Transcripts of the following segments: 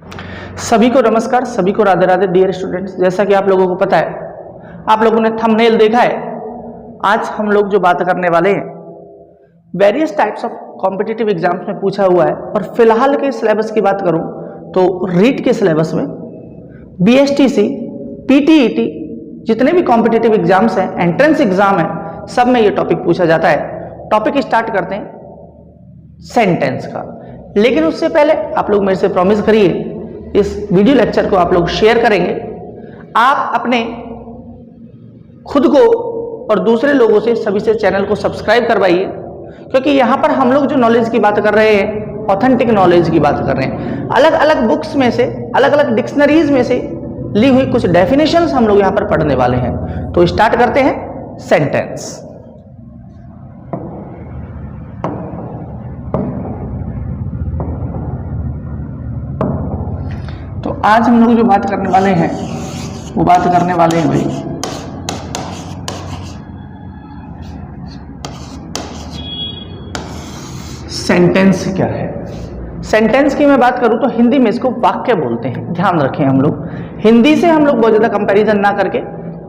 सभी को नमस्कार, सभी को राधे राधे डियर स्टूडेंट्स। जैसा कि आप लोगों को पता है, आप लोगों ने थंबनेल देखा है। आज हम लोग जो बात करने वाले हैं, various types of competitive exams में पूछा हुआ है। और फिलहाल के सिलेबस की बात करूं तो रीट के सिलेबस में बीएसटीसी, पीटीईटी, जितने भी कॉम्पिटिटिव एग्जाम्स हैं, एंट्रेंस एग्जाम है, सब में ये टॉपिक पूछा जाता है। टॉपिक स्टार्ट करते हैं सेंटेंस का। लेकिन उससे पहले आप लोग मेरे से प्रॉमिस करिए, इस वीडियो लेक्चर को आप लोग शेयर करेंगे। आप अपने खुद को और दूसरे लोगों से, सभी से चैनल को सब्सक्राइब करवाइए, क्योंकि यहाँ पर हम लोग जो नॉलेज की बात कर रहे हैं, ऑथेंटिक नॉलेज की बात कर रहे हैं। अलग अलग बुक्स में से, अलग अलग डिक्शनरीज में से ली हुई कुछ डेफिनेशंस हम लोग यहाँ पर पढ़ने वाले हैं। तो स्टार्ट करते हैं सेंटेंस। तो आज हम लोग जो बात करने वाले हैं, वो बात करने वाले हैं भाई सेंटेंस क्या है। सेंटेंस की मैं बात करूं तो हिंदी में इसको वाक्य बोलते हैं। ध्यान रखें, हम लोग हिंदी से हम लोग बहुत ज्यादा कंपैरिजन ना करके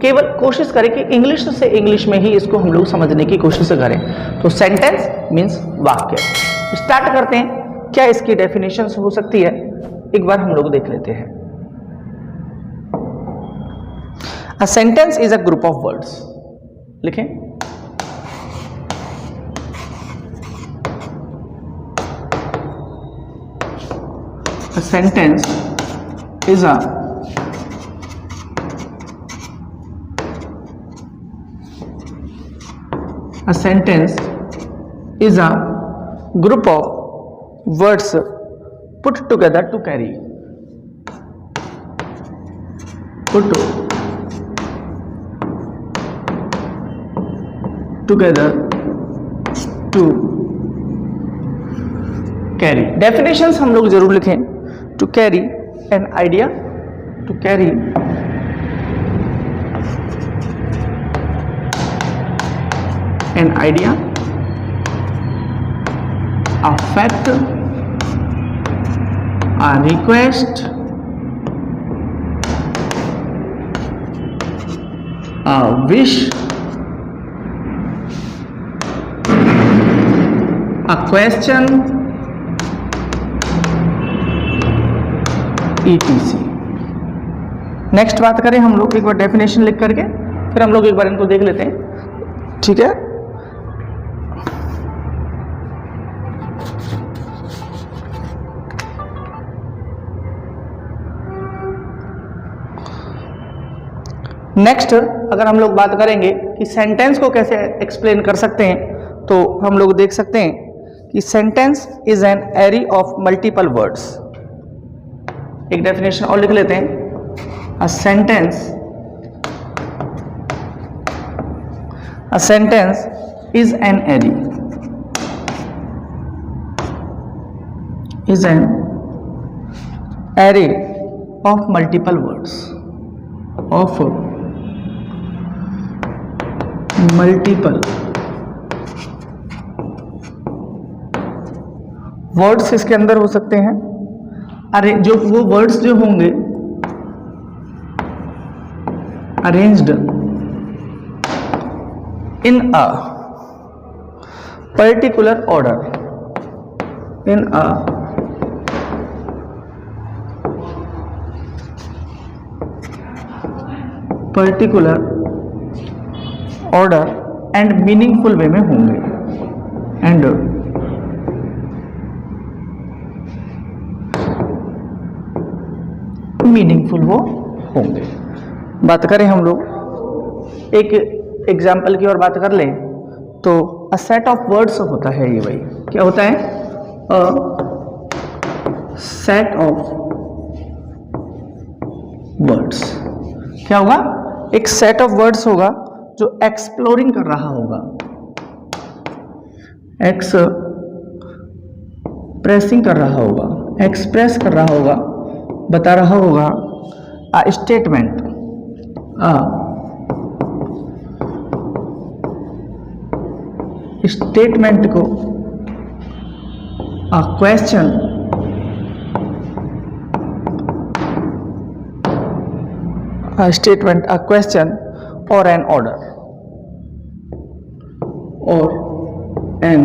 केवल कोशिश करें कि इंग्लिश से इंग्लिश में ही इसको हम लोग समझने की कोशिश करें। तो सेंटेंस मीन्स वाक्य। स्टार्ट करते हैं। क्या इसकी डेफिनेशन हो सकती है, एक बार हम लोग देख लेते हैं। A sentence is a group of words. लिखें, a sentence is a group of words put together to carry. Put together to carry. Definitions हम लोग जरूर लिखें। To carry an idea, to carry an idea, a fact, a request, a wish, a question, ETC। Next बात करें हम लोग, एक बार definition लिख करके फिर हम लोग एक बार इनको देख लेते हैं, ठीक है। नेक्स्ट अगर हम लोग बात करेंगे कि सेंटेंस को कैसे एक्सप्लेन कर सकते हैं, तो हम लोग देख सकते हैं कि sentence is an array of multiple words. एक डेफिनेशन और लिख लेते हैं। A sentence is an array, of multiple words, of multiple words इसके अंदर हो सकते हैं। अरे जो वो वर्ड्स जो होंगे arranged in a particular order, in a particular order and meaningful वे में होंगे, एंड मीनिंगफुल वो होंगे। बात करें हम लोग एक एग्जाम्पल की और बात कर लें तो अ सेट ऑफ वर्ड्स होता है ये भाई। क्या होता है? A set of words. क्या होगा? एक सेट ऑफ वर्ड्स होगा जो एक्सप्लोरिंग कर रहा होगा, एक्सप्रेसिंग कर रहा होगा, एक्सप्रेस कर रहा होगा, बता रहा होगा अ स्टेटमेंट, स्टेटमेंट को a question a statement, a question or an order, or an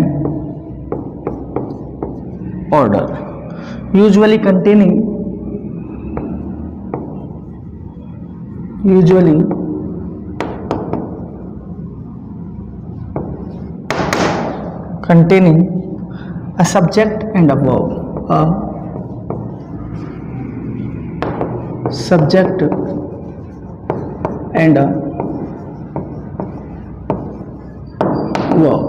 order usually containing a subject and a verb, a subject and a verb.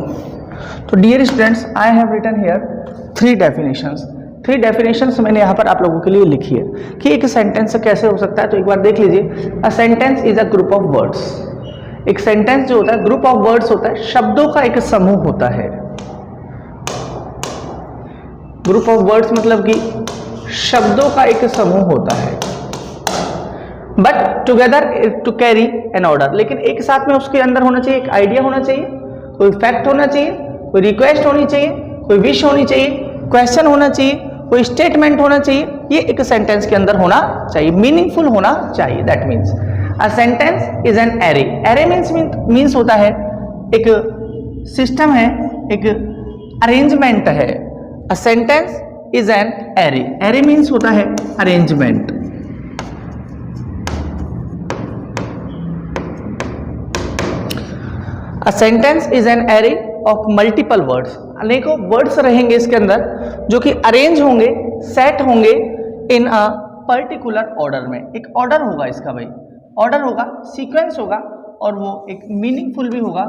तो dear students, I have written here three definitions मैंने यहाँ पर आप लोगों के लिए लिखी है कि एक सेंटेंस कैसे हो सकता है। तो एक बार देख लीजिए, a sentence is a group of words. एक सेंटेंस जो होता है ग्रुप ऑफ वर्ड्स होता है, शब्दों का एक समूह होता है। ग्रुप ऑफ वर्ड्स मतलब कि शब्दों का एक समूह होता है, but together to carry an order. लेकिन एक साथ में उसके अंदर होना चाहिए, एक आइडिया होना चाहिए, कोई फैक्ट होना चाहिए, कोई रिक्वेस्ट होनी चाहिए, कोई विश होनी चाहिए, क्वेश्चन होना चाहिए, कोई स्टेटमेंट होना चाहिए। ये एक सेंटेंस के अंदर होना चाहिए, मीनिंगफुल होना चाहिए। That means a sentence is an array. Array means होता है एक सिस्टम है, एक अरेंजमेंट है। A sentence is an array. Array means होता है arrangement. A sentence is an array of multiple words. अनेकों वर्ड्स रहेंगे इसके अंदर जो कि अरेंज होंगे, सेट होंगे इन अ पर्टिकुलर ऑर्डर में। एक ऑर्डर होगा इसका, भाई ऑर्डर होगा, सीक्वेंस होगा, और वो एक मीनिंगफुल भी होगा,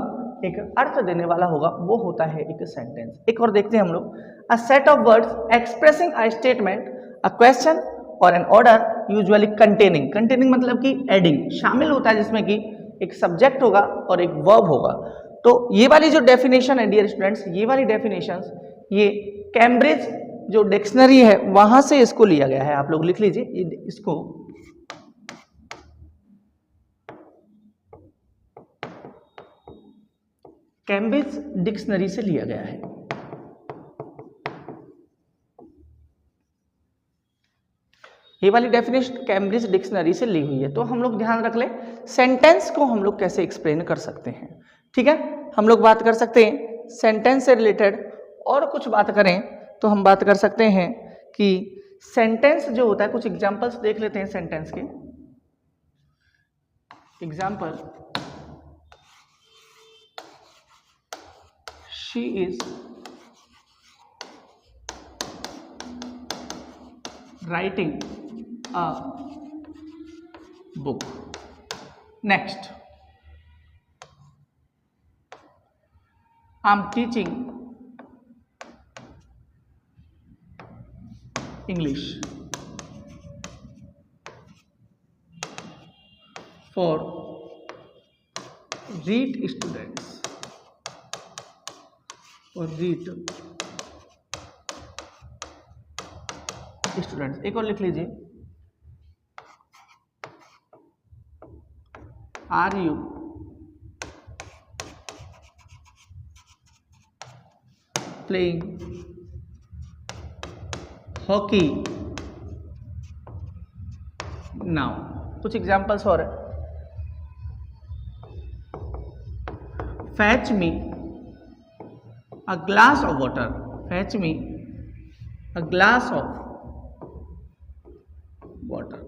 एक अर्थ देने वाला होगा। वो होता है एक सेंटेंस। एक और देखते हैं हम लोग, a set of words expressing a statement, a question और एन ऑर्डर यूजुअली कंटेनिंग मतलब कि एडिंग, शामिल होता है, जिसमें कि एक सब्जेक्ट होगा और एक वर्ब होगा। तो ये वाली जो डेफिनेशन है डियर स्टूडेंट्स, ये वाली डेफिनेशंस ये कैम्ब्रिज जो डिक्शनरी है वहां से इसको लिया गया है। आप लोग लिख लीजिए इसको, कैम्ब्रिज डिक्शनरी से लिया गया है। ये वाली डेफिनेशन कैम्ब्रिज डिक्शनरी से ली हुई है। तो हम लोग ध्यान रख ले, सेंटेंस को हम लोग कैसे एक्सप्लेन कर सकते हैं। ठीक है, हम लोग बात कर सकते हैं सेंटेंस से रिलेटेड। और कुछ बात करें तो हम बात कर सकते हैं कि सेंटेंस जो होता है, कुछ एग्जांपल्स देख लेते हैं सेंटेंस के। Example, she is writing a book. Next, I am teaching English for REIT students, or REIT students. एक और लिख लीजिए, are you playing hockey now. कुछ एग्जांपल्स और है, fetch me a glass of water, fetch me a glass of water.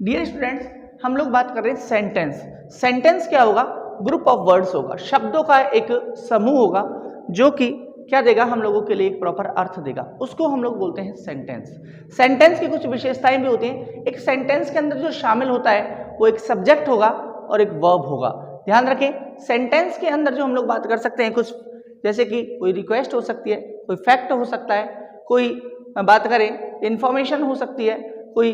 Dear students, हम लोग बात कर रहे हैं सेंटेंस। सेंटेंस क्या होगा? ग्रुप ऑफ वर्ड्स होगा, शब्दों का एक समूह होगा जो कि क्या देगा हम लोगों के लिए, एक प्रॉपर अर्थ देगा। उसको हम लोग बोलते हैं सेंटेंस। सेंटेंस की कुछ विशेषताएं भी होती हैं। एक सेंटेंस के अंदर जो शामिल होता है वो एक सब्जेक्ट होगा और एक वर्ब होगा। ध्यान रखें, सेंटेंस के अंदर जो हम लोग बात कर सकते हैं कुछ, जैसे कि कोई रिक्वेस्ट हो सकती है, कोई फैक्ट हो सकता है, कोई बात करें इंफॉर्मेशन हो सकती है, कोई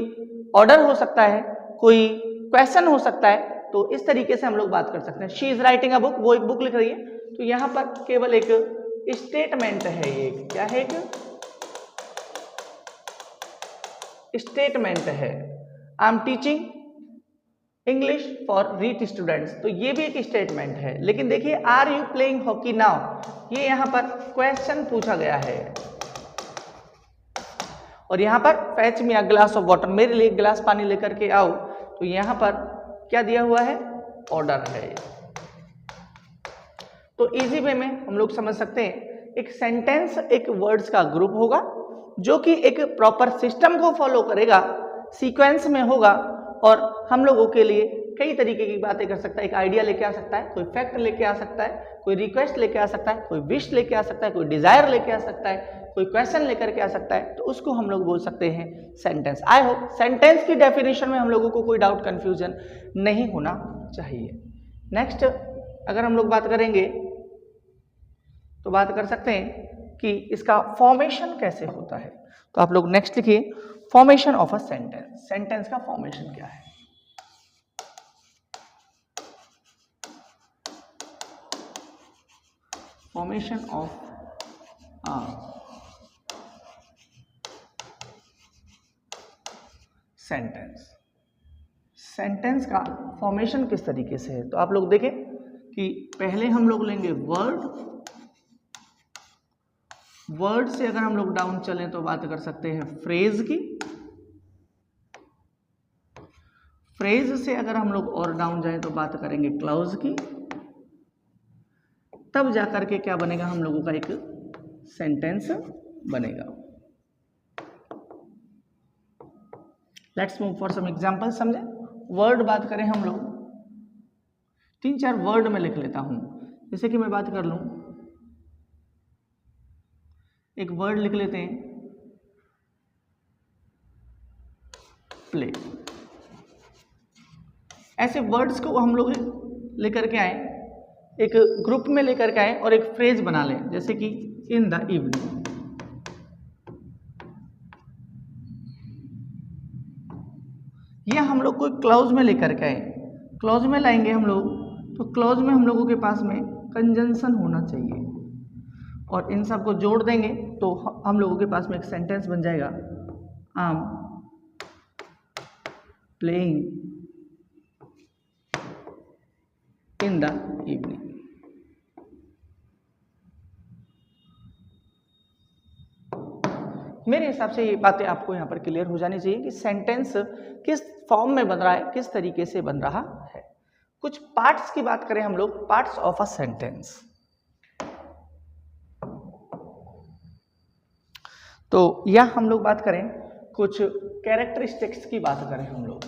ऑर्डर हो सकता है, कोई क्वेश्चन हो सकता है। तो इस तरीके से हम लोग बात कर सकते हैं। She is writing a book, वो एक बुक लिख रही है, तो यहाँ पर केवल एक स्टेटमेंट है। ये क्या है? एक स्टेटमेंट है। I am teaching English for REET students, तो ये भी एक स्टेटमेंट है। लेकिन देखिए, are you playing hockey now, ये यहाँ पर क्वेश्चन पूछा गया है। और यहाँ पर fetch me a glass of water, मेरे लिए एक गिलास पानी लेकर के आओ, तो यहां पर क्या दिया हुआ है, ऑर्डर है। तो इजी वे में हम लोग समझ सकते हैं, एक सेंटेंस एक वर्ड्स का ग्रुप होगा जो कि एक प्रॉपर सिस्टम को फॉलो करेगा, सीक्वेंस में होगा और हम लोगों के लिए कई तरीके की बातें कर सकता है। एक आइडिया लेके आ सकता है, कोई फैक्ट लेके आ सकता है, कोई रिक्वेस्ट लेके आ सकता है, कोई विश लेके आ सकता है, कोई डिजायर लेके आ सकता है, कोई क्वेश्चन लेकर के आ सकता है, तो उसको हम लोग बोल सकते हैं सेंटेंस। आई होप सेंटेंस की डेफिनेशन में हम लोगों को कोई डाउट कंफ्यूजन नहीं होना चाहिए। नेक्स्ट अगर हम लोग बात करेंगे तो बात कर सकते हैं कि इसका फॉर्मेशन कैसे होता है। तो आप लोग नेक्स्ट लिखिए, formation of a sentence. Sentence का फॉर्मेशन क्या है? Formation of sentence. सेंटेंस का फॉर्मेशन किस तरीके से है? तो आप लोग देखें कि पहले हम लोग लेंगे वर्ड, वर्ड से अगर हम लोग डाउन चलें तो बात कर सकते हैं फ्रेज की, फ्रेज से अगर हम लोग और डाउन जाएं तो बात करेंगे क्लॉज की, तब जाकर के क्या बनेगा, हम लोगों का एक सेंटेंस बनेगा। Let's move for some example, समझे। वर्ड बात करें हम लोग, 3-4 वर्ड में लिख लेता हूं। जैसे कि मैं बात कर लूं, एक वर्ड लिख लेते हैं प्ले। ऐसे वर्ड्स को हम लोग लेकर के आए, एक ग्रुप में लेकर के आए और एक फ्रेज बना लें, जैसे कि इन द इवनिंग। यह हम लोग को क्लॉज में लेकर के आए, क्लॉज में लाएंगे हम लोग, तो क्लॉज में हम लोगों के पास में कंजंक्शन होना चाहिए और इन सब को जोड़ देंगे तो हम लोगों के पास में एक सेंटेंस बन जाएगा, I am playing in the evening. मेरे हिसाब से ये बातें आपको यहाँ पर क्लियर हो जानी चाहिए कि सेंटेंस किस फॉर्म में बन रहा है, किस तरीके से बन रहा है। कुछ पार्ट्स की बात करें हम लोग, पार्ट्स ऑफ अ सेंटेंस। तो यह हम लोग बात करें, कुछ कैरेक्टरिस्टिक्स की बात करें हम लोग।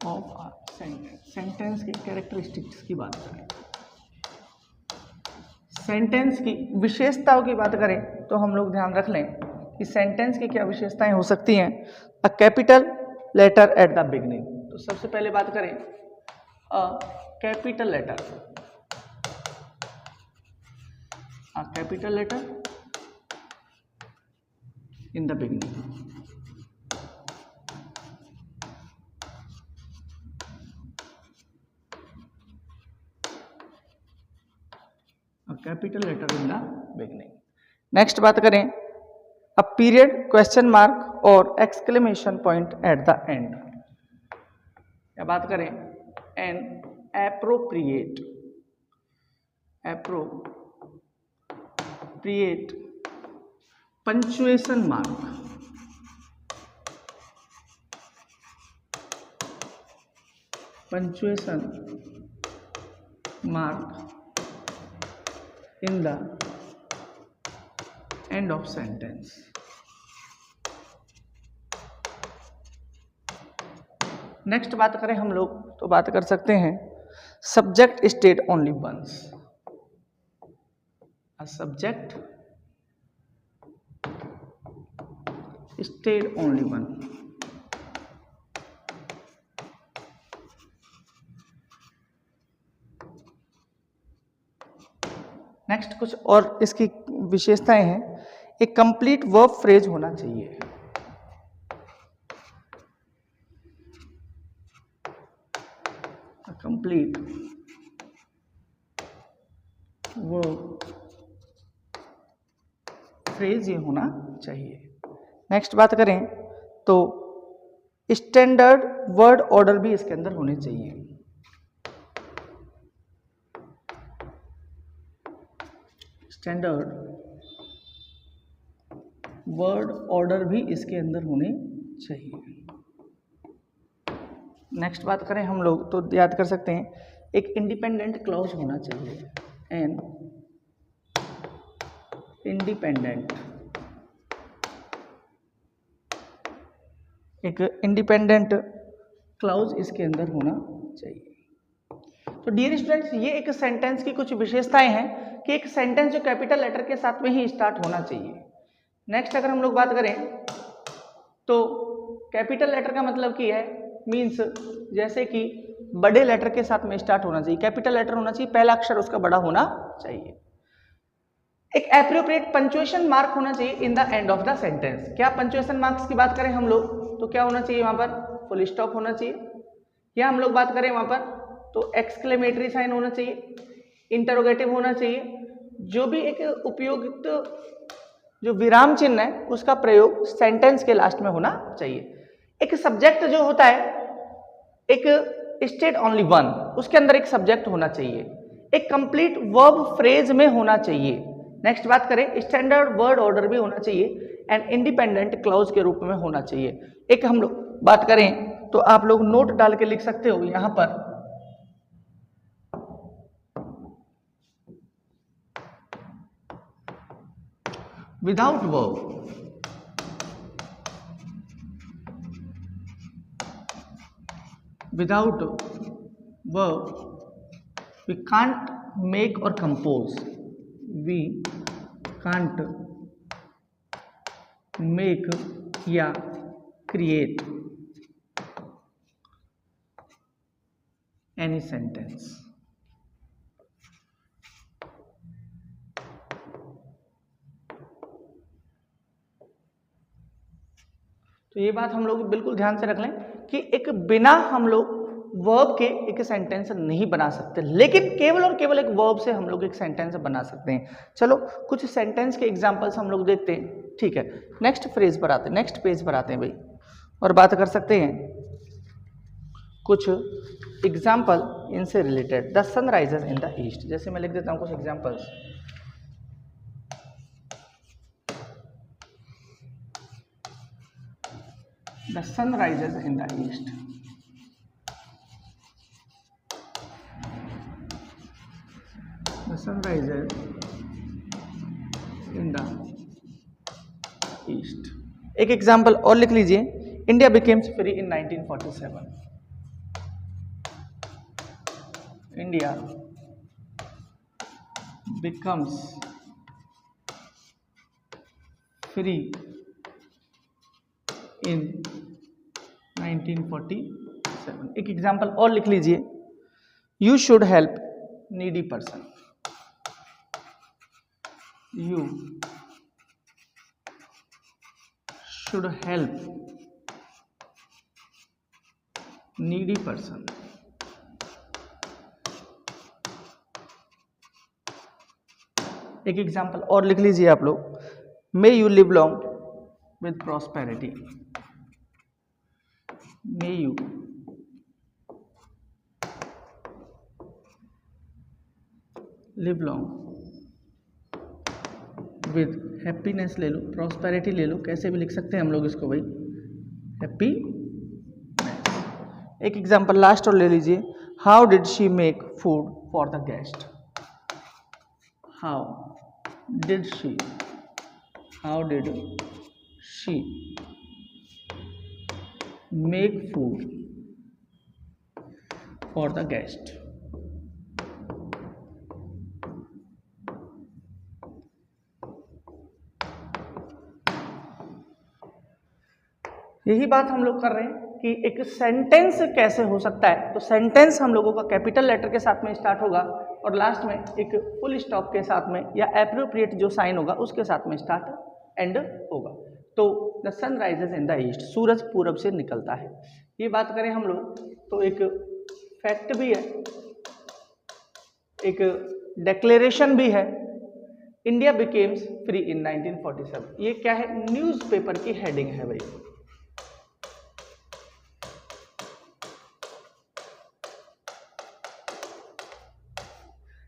ऑफ अ सेंटेंस, सेंटेंस की कैरेक्टरिस्टिक्स की बात करें, सेंटेंस की विशेषताओं की बात करें तो हम लोग ध्यान रख लें कि सेंटेंस की क्या विशेषताएं हो सकती हैं। A capital letter at the beginning. तो सबसे पहले बात करें a capital letter, a capital letter in the beginning. Capital letter in the beginning. Next बात करें अ पीरियड, क्वेश्चन मार्क और exclamation point at the end. या बात करें an appropriate, appropriate punctuation mark, punctuation mark in the end of sentence। Next बात करें हम लोग तो बात कर सकते हैं subject stated only once, a subject stated only one. Next कुछ और इसकी विशेषताएं हैं, एक कंप्लीट वर्ब फ्रेज होना चाहिए, कंप्लीट वर्ब फ्रेज ये होना चाहिए। नेक्स्ट बात करें तो स्टैंडर्ड वर्ड ऑर्डर भी इसके अंदर होने चाहिए, स्टैंडर्ड वर्ड ऑर्डर भी इसके अंदर होने चाहिए। नेक्स्ट बात करें हम लोग तो याद कर सकते हैं एक इंडिपेंडेंट क्लॉज होना चाहिए। एन इंडिपेंडेंट, एक इंडिपेंडेंट क्लॉज इसके अंदर होना चाहिए। तो डियर स्टूडेंट्स, ये एक सेंटेंस की कुछ विशेषताएं हैं कि एक सेंटेंस जो कैपिटल लेटर के साथ में ही स्टार्ट होना चाहिए। नेक्स्ट अगर हम लोग बात करें तो कैपिटल लेटर का मतलब क्या है, मीन्स जैसे कि बड़े लेटर के साथ में स्टार्ट होना चाहिए, कैपिटल लेटर होना चाहिए, पहला अक्षर उसका बड़ा होना चाहिए। एक एप्रोप्रिएट पंक्चुएशन मार्क होना चाहिए in the end of the sentence. क्या पंक्चुएशन मार्क्स की बात करें हम लोग तो क्या होना चाहिए, वहां पर फुल स्टॉप होना चाहिए, या हम लोग बात करें वहां पर तो एक्सक्लेमेटरी साइन होना चाहिए, इंटरोगेटिव होना चाहिए, जो भी एक उपयुक्त जो विराम चिन्ह है उसका प्रयोग सेंटेंस के लास्ट में होना चाहिए। एक सब्जेक्ट जो होता है, एक स्टेट ओनली वन, उसके अंदर एक सब्जेक्ट होना चाहिए, एक कंप्लीट वर्ब फ्रेज में होना चाहिए। नेक्स्ट बात करें स्टैंडर्ड वर्ड ऑर्डर भी होना चाहिए एंड इंडिपेंडेंट क्लॉज के रूप में होना चाहिए। एक हम लोग बात करें तो आप लोग नोट डाल के लिख सकते हो यहां पर without verb, without verb we can't make or compose, we can't make या create any sentence। तो ये बात हम लोग बिल्कुल ध्यान से रख लें कि एक बिना हम लोग वर्ब के एक सेंटेंस नहीं बना सकते, लेकिन केवल और केवल एक वर्ब से हम लोग एक सेंटेंस बना सकते हैं। चलो कुछ सेंटेंस के एग्जांपल्स हम लोग देखते हैं, ठीक है। नेक्स्ट फ्रेज पर आते हैं, नेक्स्ट पेज पर आते हैं भाई, और बात कर सकते हैं कुछ एग्जाम्पल इनसे related. The sun rises in the east, जैसे मैं लिख देता हूँ कुछ examples. The sun rises in the east. The sun rises in the east. एक एग्जाम्पल और लिख लीजिए, India becomes free in 1947। India becomes free in 1947। एक एग्जाम्पल और लिख लीजिए, you should help needy person. You should help needy person. एक example और लिख लीजिए आप लोग, may you live long with prosperity, may you live long with happiness। ले लो, prosperity ले लो, कैसे भी लिख सकते हैं हम लोग इसको भाई, happiness। एक एग्जाम्पल लास्ट और ले लीजिए, how did she make food for the guest। how did she make food for the guest। यही बात हम लोग कर रहे हैं कि एक सेंटेंस कैसे हो सकता है। तो सेंटेंस हम लोगों का कैपिटल लेटर के साथ में स्टार्ट होगा और लास्ट में एक फुल स्टॉप के साथ में या एप्रोप्रिएट जो साइन होगा उसके साथ में स्टार्ट एंड होगा। तो the sun rises in the east, सूरज पूरब से निकलता है। ये बात करें हम लोग तो एक फैक्ट भी है, एक डिक्लेरेशन भी है, इंडिया बिकेम्स फ्री इन 1947। ये क्या है, न्यूज़पेपर की हेडिंग है भाई।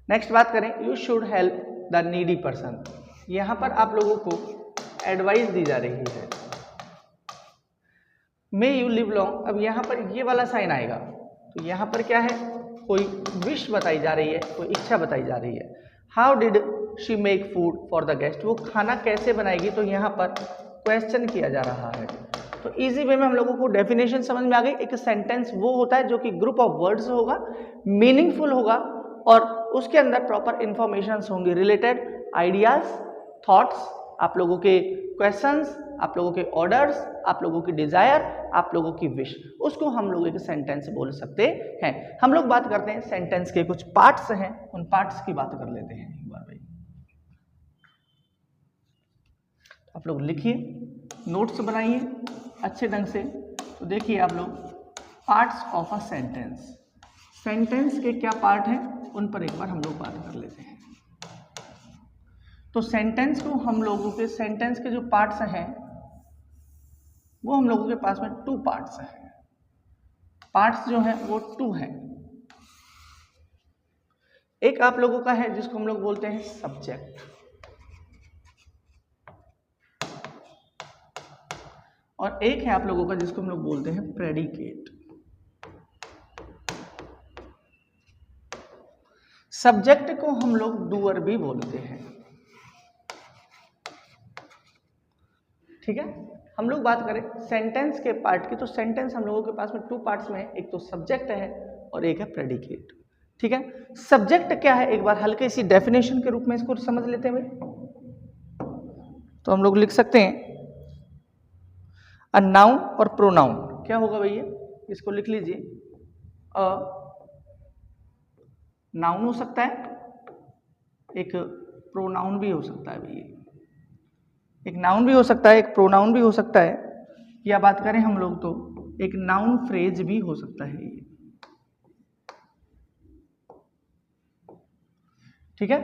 नेक्स्ट बात करें, you should help the needy person. यहाँ पर आप लोगों को एडवाइस दी जा रही है। मे यू लिव लॉन्ग, अब यहाँ पर ये वाला साइन आएगा तो यहाँ पर क्या है, कोई विश बताई जा रही है, कोई इच्छा बताई जा रही है। How did she make food for the guest, वो खाना कैसे बनाएगी, तो यहाँ पर क्वेश्चन किया जा रहा है। तो इजी वे में हम लोगों को डेफिनेशन समझ में आ गई। एक सेंटेंस वो होता है जो कि ग्रुप ऑफ वर्ड्स होगा, मीनिंगफुल होगा और उसके अंदर प्रॉपर इंफॉर्मेशन होंगी, रिलेटेड आइडियाज, थॉट्स, आप लोगों के क्वेश्चंस, आप लोगों के ऑर्डर्स, आप लोगों की डिजायर, आप लोगों की विश, उसको हम लोग एक सेंटेंस बोल सकते हैं। हम लोग बात करते हैं सेंटेंस के कुछ पार्ट्स हैं, उन पार्ट्स की बात कर लेते हैं एक बार भाई। आप लोग लिखिए, नोट्स बनाइए अच्छे ढंग से। तो देखिए आप लोग, parts of a sentence, sentence के क्या पार्ट हैं उन पर एक बार हम लोग बात कर लेते हैं। तो सेंटेंस को हम लोगों के, सेंटेंस के जो पार्ट्स हैं वो हम लोगों के पास में 2 पार्ट्स हैं। पार्ट्स जो हैं वो 2 हैं। एक आप लोगों का है जिसको हम लोग बोलते हैं सब्जेक्ट, और एक है आप लोगों का जिसको हम लोग बोलते हैं प्रेडिकेट। सब्जेक्ट को हम लोग डूअर भी बोलते हैं, ठीक है। हम लोग बात करें सेंटेंस के पार्ट की, तो सेंटेंस हम लोगों के पास में 2 पार्ट्स में है, एक तो सब्जेक्ट है और एक है प्रेडिकेट, ठीक है। सब्जेक्ट क्या है, एक बार हल्के सी डेफिनेशन के रूप में इसको समझ लेते हैं भाई। तो हम लोग लिख सकते हैं अ नाउन और प्रोनाउन। क्या होगा भैया, इसको लिख लीजिए, अ नाउन हो सकता है, एक प्रोनाउन भी हो सकता है भैया, एक नाउन भी हो सकता है, एक प्रोनाउन भी हो सकता है, या बात करें हम लोग तो एक नाउन फ्रेज भी हो सकता है ये, ठीक है।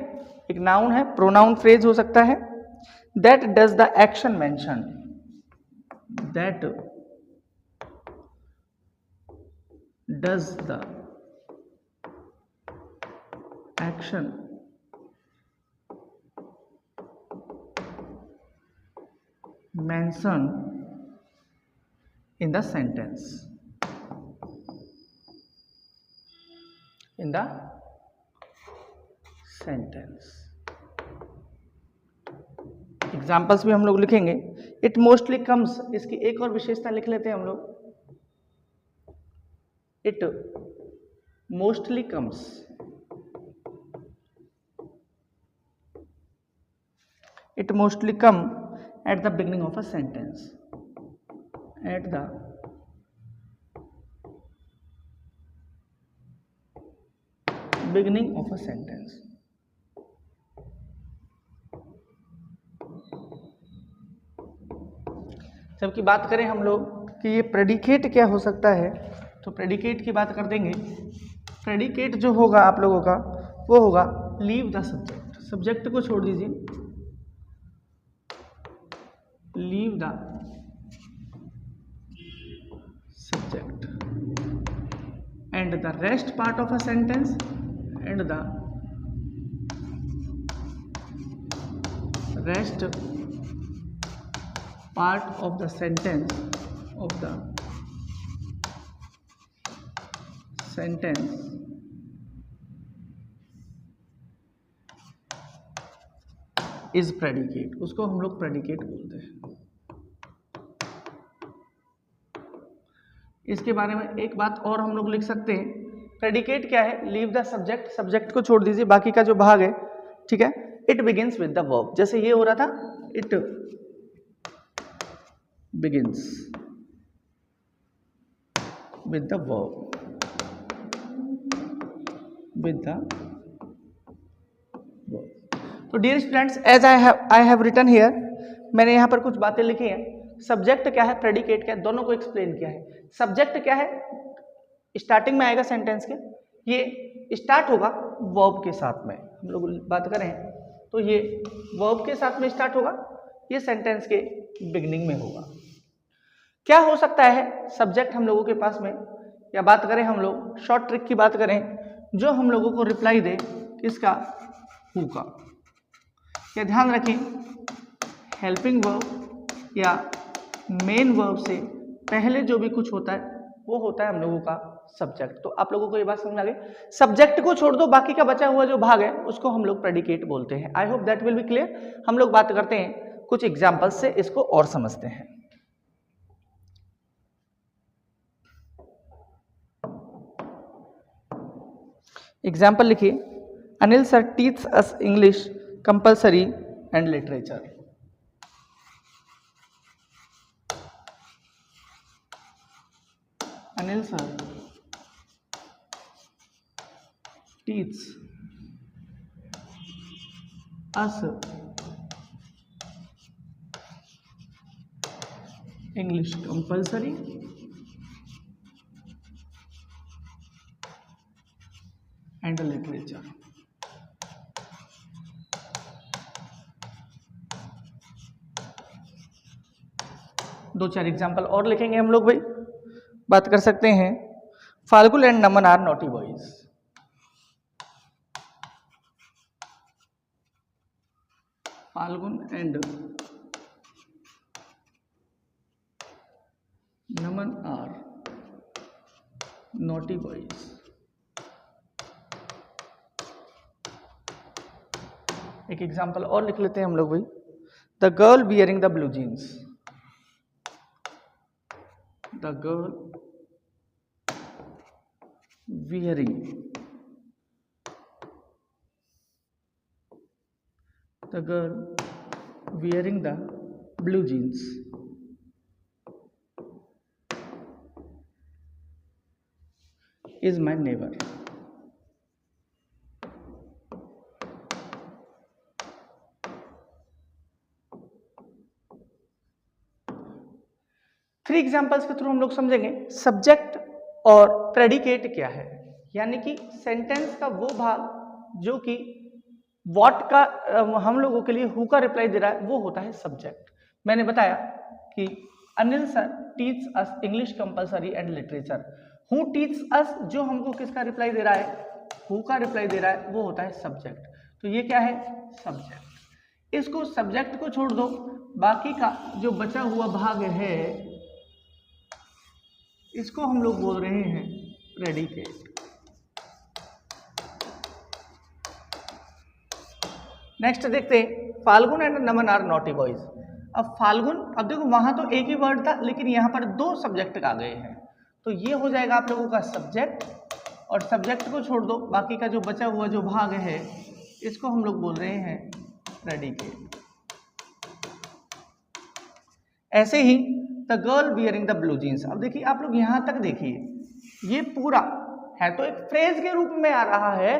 एक नाउन है, प्रोनाउन फ्रेज हो सकता है। That does the action mention, that does the action mentioned in the sentence, in the sentence। Examples भी हम लोग लिखेंगे। इट मोस्टली कम्स, इसकी एक और विशेषता लिख लेते हैं हम लोग, it mostly comes, it mostly come at the beginning of a sentence, at the beginning of a sentence। जबकि बात करें हम लोग कि ये प्रेडिकेट क्या हो सकता है, तो प्रेडिकेट की बात कर देंगे। प्रेडिकेट जो होगा आप लोगों का वो होगा लीव द सब्जेक्ट, सब्जेक्ट को छोड़ दीजिए, leave the subject and the rest part of a sentence, and the rest part of the sentence is predicate, उसको हम लोग प्रेडिकेट बोलते हैं। इसके बारे में एक बात और हम लोग लिख सकते हैं, प्रेडिकेट क्या है, लीव द सब्जेक्ट, सब्जेक्ट को छोड़ दीजिए, बाकी का जो भाग है, ठीक है। It begins with the verb, जैसे ये हो रहा था, it begins with the verb, with the verb. तो dear students, as I have written here, मैंने यहाँ पर कुछ बातें लिखी हैं। सब्जेक्ट क्या है, प्रेडिकेट क्या है, दोनों को एक्सप्लेन किया है। सब्जेक्ट क्या है, स्टार्टिंग में आएगा सेंटेंस के, ये स्टार्ट होगा वर्ब के साथ में। हम लोग बात करें तो ये वर्ब के साथ में स्टार्ट होगा, ये सेंटेंस के बिगिनिंग में होगा। क्या हो सकता है सब्जेक्ट हम लोगों के पास में, या बात करें हम लोग शॉर्ट ट्रिक की बात करें, जो हम लोगों को रिप्लाई दे किसका, हु का। या ध्यान रखें हेल्पिंग वर्ब या मेन वर्ब से पहले जो भी कुछ होता है वो होता है हम लोगों का सब्जेक्ट। तो आप लोगों को ये बात समझ आ गई, सब्जेक्ट को छोड़ दो बाकी का बचा हुआ जो भाग है उसको हम लोग प्रेडिकेट बोलते हैं। I hope that will be clear. हम लोग बात करते हैं कुछ एग्जांपल्स से, इसको और समझते हैं। एग्जाम्पल लिखिए, Anil sir teach us English compulsory and literature. Anil sir teach us English compulsory and literature. दो चार एग्जाम्पल और लिखेंगे हम लोग भाई। बात कर सकते हैं, Falgun and Naman are naughty boys. Falgun and Naman are naughty boys. एक एग्जाम्पल और लिख लेते हैं हम लोग भाई, the girl wearing the blue jeans. The girl wearing the girl wearing the blue jeans is my neighbor। Three examples के थ्रू हम लोग समझेंगे सब्जेक्ट और प्रेडिकेट क्या है, यानी कि सेंटेंस का वो भाग जो कि व्हाट का हम लोगों के लिए हु का रिप्लाई दे रहा है वो होता है सब्जेक्ट। मैंने बताया कि Anil sir teach us English compulsory and literature. Who teach us जो हमको किसका रिप्लाई दे रहा है, हु का रिप्लाई दे रहा है, वो होता है सब्जेक्ट। तो ये क्या है, सब्जेक्ट। इसको सब्जेक्ट को छोड़ दो, बाकी का जो बचा हुआ भाग है इसको हम लोग बोल रहे हैं प्रेडिकेट। नेक्स्ट देखते हैं, Falgun and Naman are naughty boys. अब फाल्गुन, अब देखो वहां तो एक ही वर्ड था लेकिन यहाँ पर दो सब्जेक्ट आ गए हैं, तो ये हो जाएगा आप लोगों का सब्जेक्ट, और सब्जेक्ट को छोड़ दो बाकी का जो बचा हुआ जो भाग है इसको हम लोग बोल रहे हैं प्रेडिकेट। ऐसे ही the girl wearing the blue jeans. अब देखिए आप लोग यहाँ तक देखिए, ये पूरा है तो एक फ्रेज के रूप में आ रहा है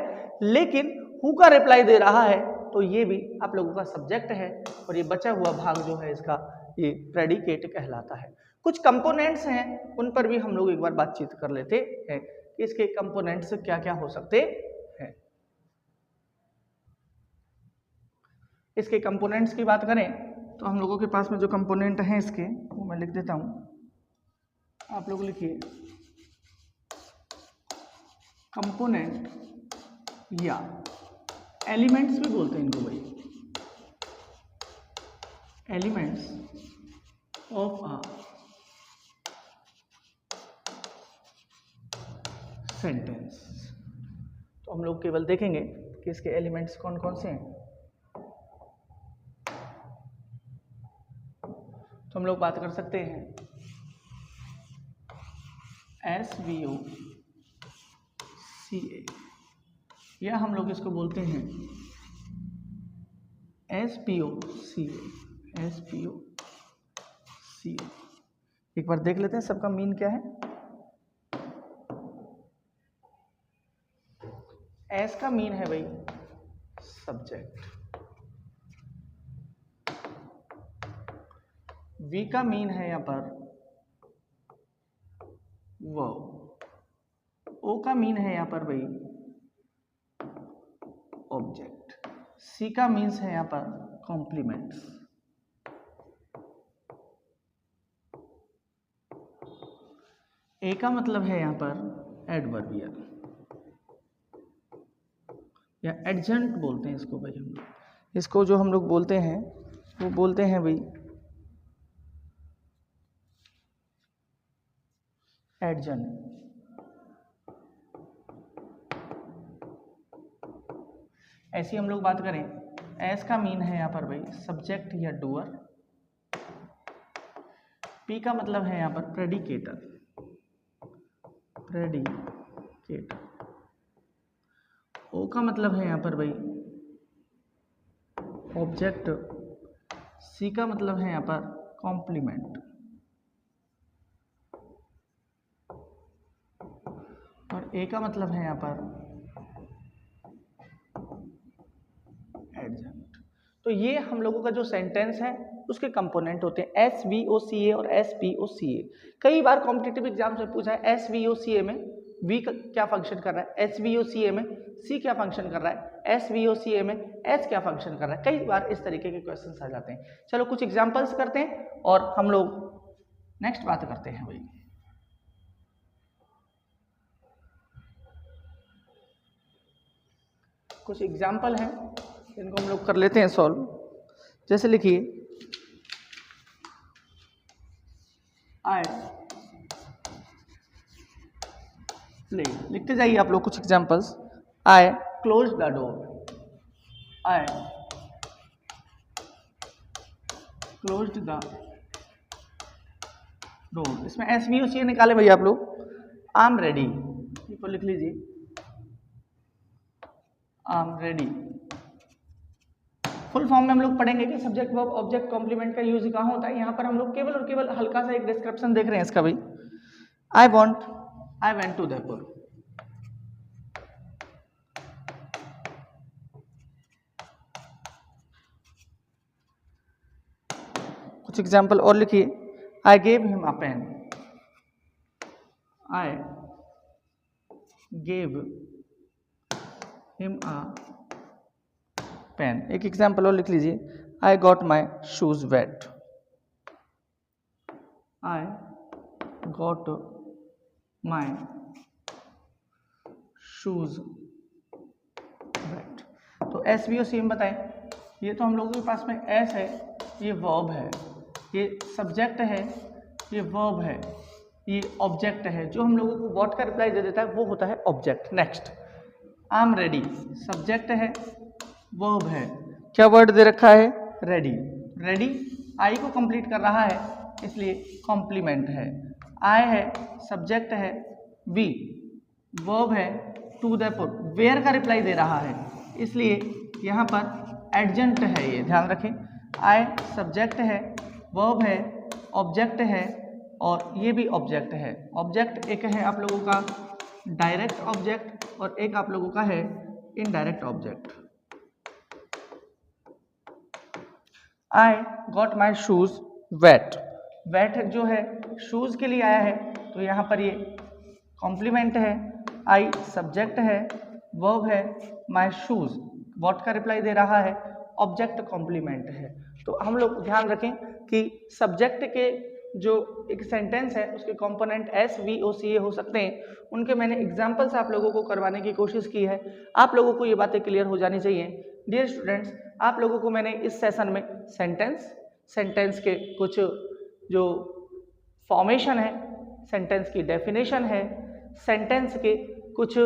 लेकिन हु का रिप्लाई दे रहा है, तो ये भी आप लोगों का सब्जेक्ट है और ये बचा हुआ भाग जो है इसका ये प्रेडिकेट कहलाता है। कुछ कंपोनेंट्स हैं उन पर भी हम लोग एक बार बातचीत कर लेते हैं कि इसके कंपोनेंट्स क्या क्या हो सकते हैं। इसके कंपोनेंट्स की बात करें तो हम लोगों के पास में जो कंपोनेंट हैं इसके वो मैं लिख देता हूं, आप लोग लिखिए कंपोनेंट या एलिमेंट्स भी बोलते हैं इनको भाई, एलिमेंट्स ऑफ अ सेंटेंस। तो हम लोग केवल देखेंगे कि इसके एलिमेंट्स कौन कौन से हैं। तो हम लोग बात कर सकते हैं SVOCA, या हम लोग इसको बोलते हैं SPOCA। एक बार देख लेते हैं सबका मीन क्या है। एस का मीन है भाई सब्जेक्ट, वी का मीन है यहाँ पर वर्ब, ओ का मीन है यहाँ पर भाई ऑब्जेक्ट, सी का मीन्स है यहाँ पर कॉम्प्लीमेंट्स, ए का मतलब है यहाँ पर एडवर्बियल, या एडजेंट बोलते हैं इसको भाई। हम लोग इसको जो हम लोग बोलते हैं वो बोलते हैं भाई एडजेंट। ऐसी हम लोग बात करें, एस का मीन है यहाँ पर भाई सब्जेक्ट या डूअर, पी का मतलब है यहाँ पर प्रेडिकेटर, ओ का मतलब है यहाँ पर भाई ऑब्जेक्ट, सी का मतलब है यहाँ पर कॉम्प्लीमेंट, और ए का मतलब है यहाँ पर एडजेंट। तो ये हम लोगों का जो सेंटेंस है उसके कंपोनेंट होते हैं SVOCA और SPOCA। कई बार कॉम्पिटिटिव एग्जाम से पूछा है SVOCA में V क्या फंक्शन कर रहा है, SVOCA में C क्या फंक्शन कर रहा है, SVOCA में S क्या फंक्शन कर रहा है। कई बार इस तरीके के क्वेश्चंस आ जाते हैं। चलो कुछ एग्जांपल्स करते हैं और हम लोग नेक्स्ट बात करते हैं भाई। कुछ एग्जाम्पल हैं इनको हम लोग कर लेते हैं सॉल्व। जैसे लिखिए आई प्ले, लिखते जाइए आप लोग कुछ examples. I close the door, I close the door. इसमें SVOCA निकाले भैया आप लोग। आई एम रेडी, इसको लिख लीजिए I am ready. Full form में हम लोग पढ़ेंगे कि सब्जेक्ट वर्ब ऑब्जेक्ट कॉम्प्लीमेंट का यूज कहाँ होता है। यहाँ पर हम लोग केवल और केवल हल्का सा एक डिस्क्रिप्शन देख रहे हैं इसका भाई। आई वेंट टू जयपुर, कुछ एग्जाम्पल और लिखिए। I gave him a pen, I gave him a pen. एक एग्जाम्पल और लिख लीजिए। I got my shoes wet, I got my shoes wet. तो SVOCA बताएं। ये तो हम लोगों के पास में एस है, ये वर्ब है, ये सब्जेक्ट है, ये वर्ब है, ये ऑब्जेक्ट है। जो हम लोगों को व्हाट का रिप्लाई दे देता है वो होता है object. Next I am ready, subject है, वर्ब है, क्या वर्ड दे रखा है रेडी। रेडी आई को कंप्लीट कर रहा है इसलिए कॉम्प्लीमेंट है। आई है, सब्जेक्ट है, वी वर्ब है, टू जयपुर वेयर का रिप्लाई दे रहा है इसलिए यहाँ पर एडजेंट है। ये ध्यान रखें, आई सब्जेक्ट है, वर्ब है, ऑब्जेक्ट है और ये भी ऑब्जेक्ट है। ऑब्जेक्ट एक है आप लोगों का डायरेक्ट ऑब्जेक्ट और एक आप लोगों का है indirect object. I got my shoes wet, wet जो है शूज के लिए आया है तो यहाँ पर ये कॉम्प्लीमेंट है। आई सब्जेक्ट है, वर्ब है, माई शूज व्हाट का रिप्लाई दे रहा है ऑब्जेक्ट कॉम्प्लीमेंट है। तो हम लोग ध्यान रखें कि सब्जेक्ट के जो एक सेंटेंस है उसके कंपोनेंट SVOCA हो सकते हैं। उनके मैंने एग्जांपल्स आप लोगों को करवाने की कोशिश की है। आप लोगों को ये बातें क्लियर हो जानी चाहिए। डियर स्टूडेंट्स, आप लोगों को मैंने इस सेशन में सेंटेंस के कुछ जो फॉर्मेशन है, सेंटेंस की डेफिनेशन है, सेंटेंस के कुछ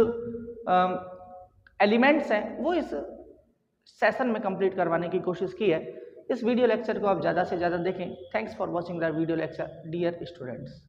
एलिमेंट्स हैं वो इस सेशन में कंप्लीट करवाने की कोशिश की है। इस वीडियो लेक्चर को आप ज़्यादा से ज़्यादा देखें। Thanks for watching the video lecture dear students.